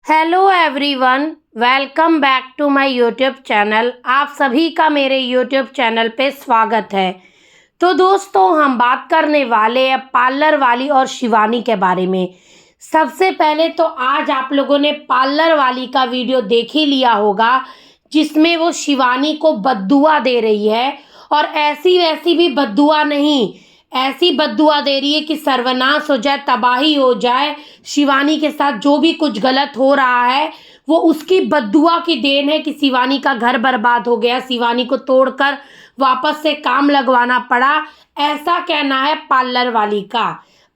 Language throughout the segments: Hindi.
Hello everyone, welcome back to my YouTube channel. आप सभी का मेरे यूट्यूब चैनल पे स्वागत है। तो दोस्तों, हम बात करने वाले हैं पार्लर वाली और शिवानी के बारे में। सबसे पहले तो आज आप लोगों ने पार्लर वाली का वीडियो देख ही लिया होगा, जिसमें वो शिवानी को बद्दुआ दे रही है। और ऐसी वैसी भी बद्दुआ नहीं, ऐसी बद्दुआ दे रही है कि सर्वनाश हो जाए, तबाही हो जाए। शिवानी के साथ जो भी कुछ गलत हो रहा है वो उसकी बद्दुआ की देन है कि शिवानी का घर बर्बाद हो गया, शिवानी को तोड़कर वापस से काम लगवाना पड़ा। ऐसा कहना है पार्लर वाली का।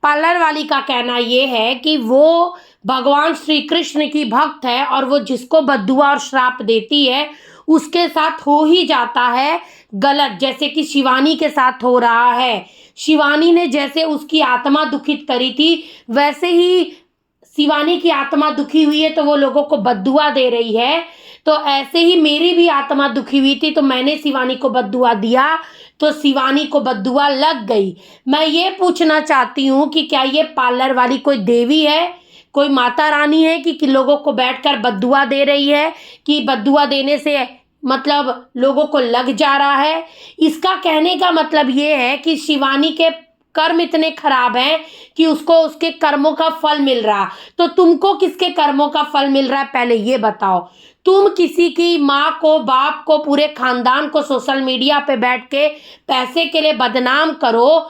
पार्लर वाली का कहना ये है कि वो भगवान श्री कृष्ण की भक्त है और वो जिसको बद्दुआ और श्राप देती है उसके साथ हो ही जाता है गलत, जैसे कि शिवानी के साथ हो रहा है। शिवानी ने जैसे उसकी आत्मा दुखित करी थी, वैसे ही शिवानी की आत्मा दुखी हुई है तो वो लोगों को बद्दुआ दे रही है। तो ऐसे ही मेरी भी आत्मा दुखी हुई थी तो मैंने शिवानी को बद्दुआ दिया, तो शिवानी को बद्दुआ लग गई। मैं ये पूछना चाहती हूँ कि क्या ये पार्लर वाली कोई देवी है, कोई माता रानी है कि लोगों को बैठकर बद्दुआ दे रही है, कि बद्दुआ देने से मतलब लोगों को लग जा रहा है। इसका कहने का मतलब ये है कि शिवानी के कर्म इतने खराब हैं कि उसको उसके कर्मों का फल मिल रहा। तो तुमको किसके कर्मों का फल मिल रहा है, पहले ये बताओ। तुम किसी की माँ को, बाप को, पूरे खानदान को सोशल मीडिया पे बैठ के पैसे के लिए बदनाम करो,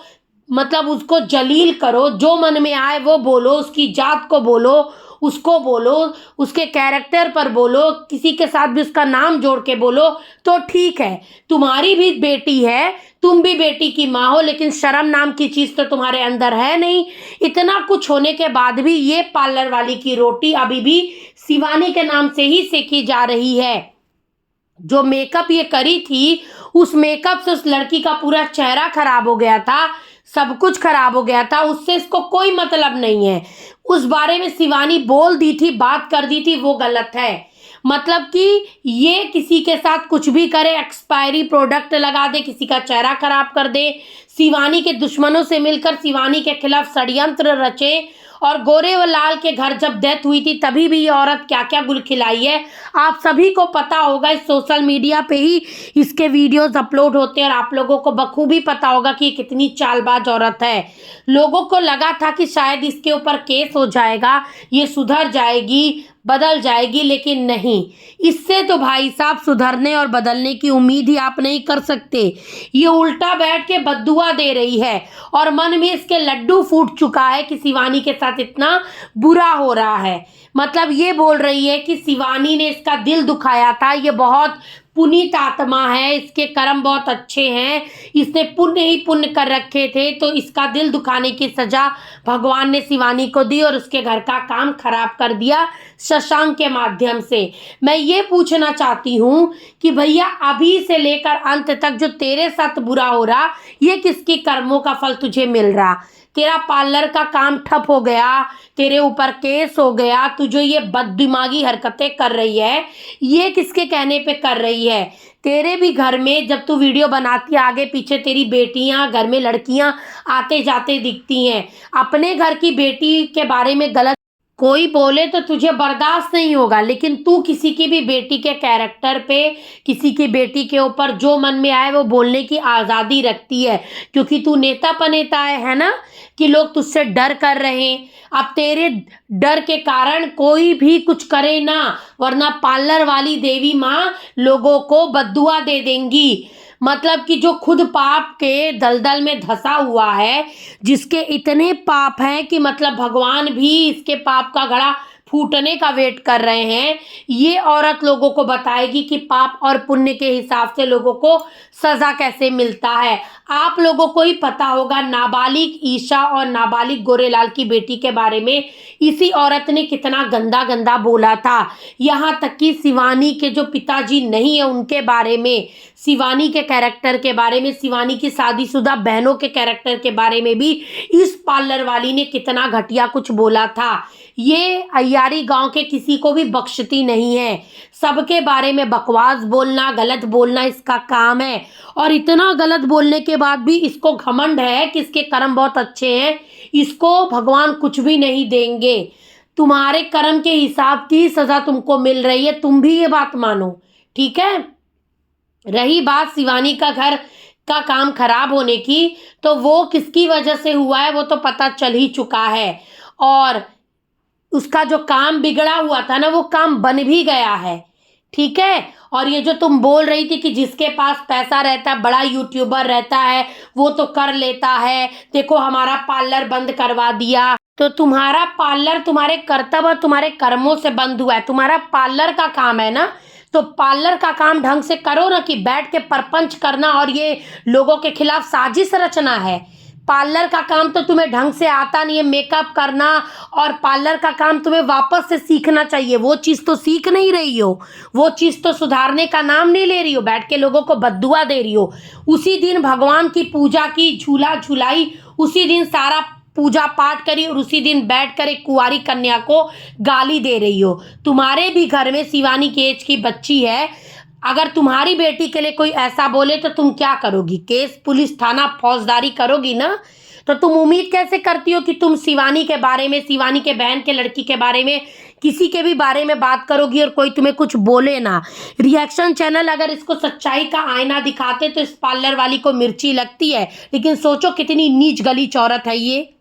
मतलब उसको जलील करो, जो मन में आए वो बोलो, उसकी जात को बोलो, उसको बोलो, उसके कैरेक्टर पर बोलो, किसी के साथ भी उसका नाम जोड़ के बोलो तो ठीक है। तुम्हारी भी बेटी है, तुम भी बेटी की माँ हो, लेकिन शर्म नाम की चीज तो तुम्हारे अंदर है नहीं। इतना कुछ होने के बाद भी ये पार्लर वाली की रोटी अभी भी शिवानी के नाम से ही सेकी जा रही है। जो मेकअप ये करी थी, उस मेकअप से उस लड़की का पूरा चेहरा खराब हो गया था, सब कुछ खराब हो गया था, उससे इसको कोई मतलब नहीं है। उस बारे में शिवानी बोल दी थी, बात कर दी थी, वो गलत है। मतलब कि ये किसी के साथ कुछ भी करे, एक्सपायरी प्रोडक्ट लगा दे, किसी का चेहरा खराब कर दे, शिवानी के दुश्मनों से मिलकर शिवानी के खिलाफ षड्यंत्र रचे। और गोरे व लाल के घर जब डेथ हुई थी तभी भी ये औरत क्या क्या गुल खिलाई है, आप सभी को पता होगा। इस सोशल मीडिया पे ही इसके वीडियोस अपलोड होते हैं और आप लोगों को बखूबी पता होगा कि ये कितनी चालबाज औरत है। लोगों को लगा था कि शायद इसके ऊपर केस हो जाएगा, ये सुधर जाएगी, बदल जाएगी, लेकिन नहीं। इससे तो भाई साहब सुधरने और बदलने की उम्मीद ही आप नहीं कर सकते। ये उल्टा बैठ के बद्दुआ दे रही है और मन में इसके लड्डू फूट चुका है कि शिवानी के साथ इतना बुरा हो रहा है। मतलब ये बोल रही है कि शिवानी ने इसका दिल दुखाया था, ये बहुत पुनीत आत्मा है, इसके कर्म बहुत अच्छे हैं, इसने पुण्य ही पुण्य कर रखे थे, तो इसका दिल दुखाने की सजा भगवान ने शिवानी को दी और उसके घर का काम खराब कर दिया शशांक के माध्यम से। मैं ये पूछना चाहती हूँ कि भैया अभी से लेकर अंत तक जो तेरे साथ बुरा हो रहा, ये किसकी कर्मों का फल तुझे मिल रहा? तेरा पार्लर का काम ठप हो गया, तेरे ऊपर केस हो गया, तू जो ये बददिमागी हरकतें कर रही है ये किसके कहने पे कर रही है? तेरे भी घर में जब तू वीडियो बनाती है, आगे पीछे तेरी बेटियां, घर में लड़कियां आते जाते दिखती हैं। अपने घर की बेटी के बारे में गलत कोई बोले तो तुझे बर्दाश्त नहीं होगा, लेकिन तू किसी की भी बेटी के कैरेक्टर पे, किसी की बेटी के ऊपर जो मन में आए वो बोलने की आज़ादी रखती है, क्योंकि तू नेता पनेता है ना, कि लोग तुझसे डर कर रहे हैं। अब तेरे डर के कारण कोई भी कुछ करे ना, वरना पार्लर वाली देवी माँ लोगों को बद्दुआ दे देंगी। मतलब कि जो खुद पाप के दलदल में धंसा हुआ है, जिसके इतने पाप हैं कि मतलब भगवान भी इसके पाप का घड़ा फूटने का वेट कर रहे हैं, ये औरत लोगों को बताएगी कि पाप और पुण्य के हिसाब से लोगों को सजा कैसे मिलता है। आप लोगों को ही पता होगा नाबालिग ईशा और नाबालिग गोरेलाल की बेटी के बारे में इसी औरत ने कितना गंदा गंदा बोला था। यहाँ तक कि शिवानी के जो पिताजी नहीं है उनके बारे में, शिवानी के कैरेक्टर के बारे में, शिवानी की शादीशुदा बहनों के कैरेक्टर के बारे में भी इस पार्लर वाली ने कितना घटिया कुछ बोला था। ये अय्यारी गांव के किसी को भी बख्शती नहीं है, सबके बारे में बकवास बोलना, गलत बोलना इसका काम है। और इतना गलत बोलने के बाद भी इसको घमंड है कि इसके कर्म बहुत अच्छे हैं, इसको भगवान कुछ भी नहीं देंगे। तुम्हारे कर्म के हिसाब की सजा तुमको मिल रही है, तुम भी ये बात मानो, ठीक है। रही बात शिवानी का घर का काम खराब होने की, तो वो किसकी वजह से हुआ है वो तो पता चल ही चुका है, और उसका जो काम बिगड़ा हुआ था ना वो काम बन भी गया है, ठीक है। और ये जो तुम बोल रही थी कि जिसके पास पैसा रहता है, बड़ा यूट्यूबर रहता है, वो तो कर लेता है, देखो हमारा पार्लर बंद करवा दिया, तो तुम्हारा पार्लर तुम्हारे कर्तव्य और तुम्हारे कर्मों से बंद हुआ है। तुम्हारा पार्लर का काम है ना, तो पार्लर का काम ढंग से करो ना, कि बैठ के परपंच करना और ये लोगों के खिलाफ साजिश रचना है। पार्लर का काम तो तुम्हें ढंग से आता नहीं है, मेकअप करना, और पार्लर का काम तुम्हें वापस से सीखना चाहिए। वो चीज़ तो सीख नहीं रही हो, वो चीज़ तो सुधारने का नाम नहीं ले रही हो, बैठ के लोगों को बद्दुआ दे रही हो। उसी दिन भगवान की पूजा की, झूला झुलाई, उसी दिन सारा पूजा पाठ करी, और उसी दिन बैठकर एक कुंवारी कन्या को गाली दे रही हो। तुम्हारे भी घर में शिवानी की एज की बच्ची है, अगर तुम्हारी बेटी के लिए कोई ऐसा बोले तो तुम क्या करोगी? केस पुलिस थाना फौजदारी करोगी ना। तो तुम उम्मीद कैसे करती हो कि तुम शिवानी के बारे में, शिवानी के बहन के लड़की के बारे में, किसी के भी बारे में बात करोगी और कोई तुम्हें कुछ बोले ना? रिएक्शन चैनल अगर इसको सच्चाई का आईना दिखाते तो इस पार्लर वाली को मिर्ची लगती है, लेकिन सोचो कितनी नीच गलीच औरत है ये।